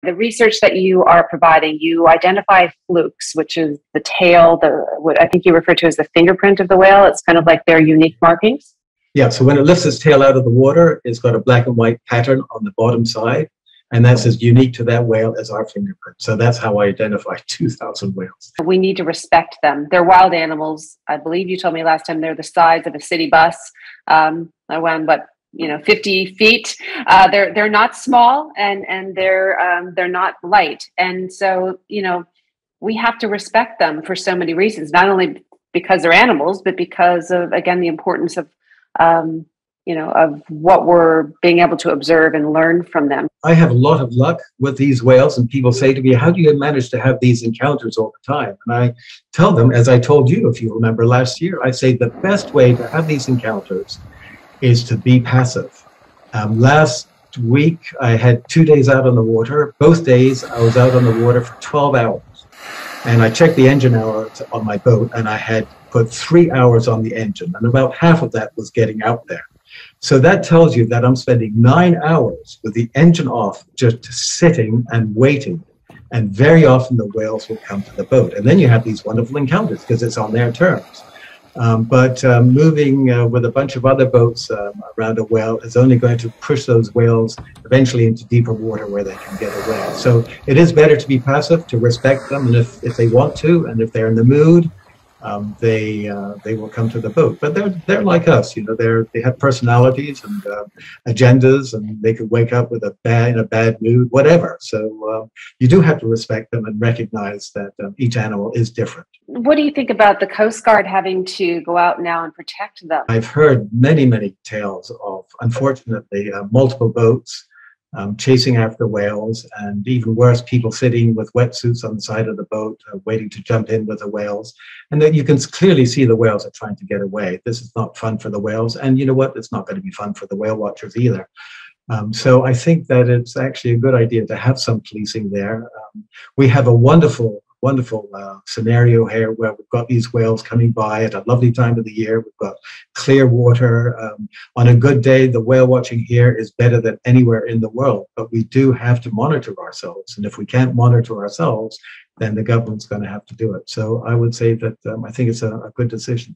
The research that you are providing, you identify flukes, which is the tail, what I think you refer to as the fingerprint of the whale. It's kind of like their unique markings. Yeah, so when it lifts its tail out of the water, it's got a black and white pattern on the bottom side, and that's as unique to that whale as our fingerprint. So that's how I identify 2,000 whales. We need to respect them. They're wild animals. I believe you told me last time they're the size of a city bus. Around 50 feet. They're not small, and they're not light. And so, we have to respect them for so many reasons, not only because they're animals, but because of, again, the importance of of what we're being able to observe and learn from them. I have a lot of luck with these whales, and people say to me, how do you manage to have these encounters all the time? And I tell them, as I told you, if you remember last year, I say the best way to have these encounters is to be passive. Last week, I had 2 days out on the water. Both days, I was out on the water for 12 hours. And I checked the engine hours on my boat, and I had put 3 hours on the engine, and about half of that was getting out there. So that tells you that I'm spending 9 hours with the engine off, just sitting and waiting. And very often the whales will come to the boat. And then you have these wonderful encounters because it's on their terms. But moving with a bunch of other boats around a whale is only going to push those whales eventually into deeper water where they can get away. So it is better to be passive, to respect them, and if they want to, and if they're in the mood, they will come to the boat. But they're like us, they have personalities and agendas, and they could wake up with in a bad mood, whatever. So you do have to respect them and recognize that each animal is different. What do you think about the Coast Guard having to go out now and protect them? I've heard many, many tales of, unfortunately, multiple boats chasing after whales, and even worse, people sitting with wetsuits on the side of the boat waiting to jump in with the whales. And then you can clearly see the whales are trying to get away. This is not fun for the whales, and you know what? It's not going to be fun for the whale watchers either. So I think that it's actually a good idea to have some policing there. We have a wonderful scenario here where we've got these whales coming by at a lovely time of the year. We've got clear water. On a good day, the whale watching here is better than anywhere in the world, but we do have to monitor ourselves. And if we can't monitor ourselves, then the government's going to have to do it. So I would say that I think it's a good decision.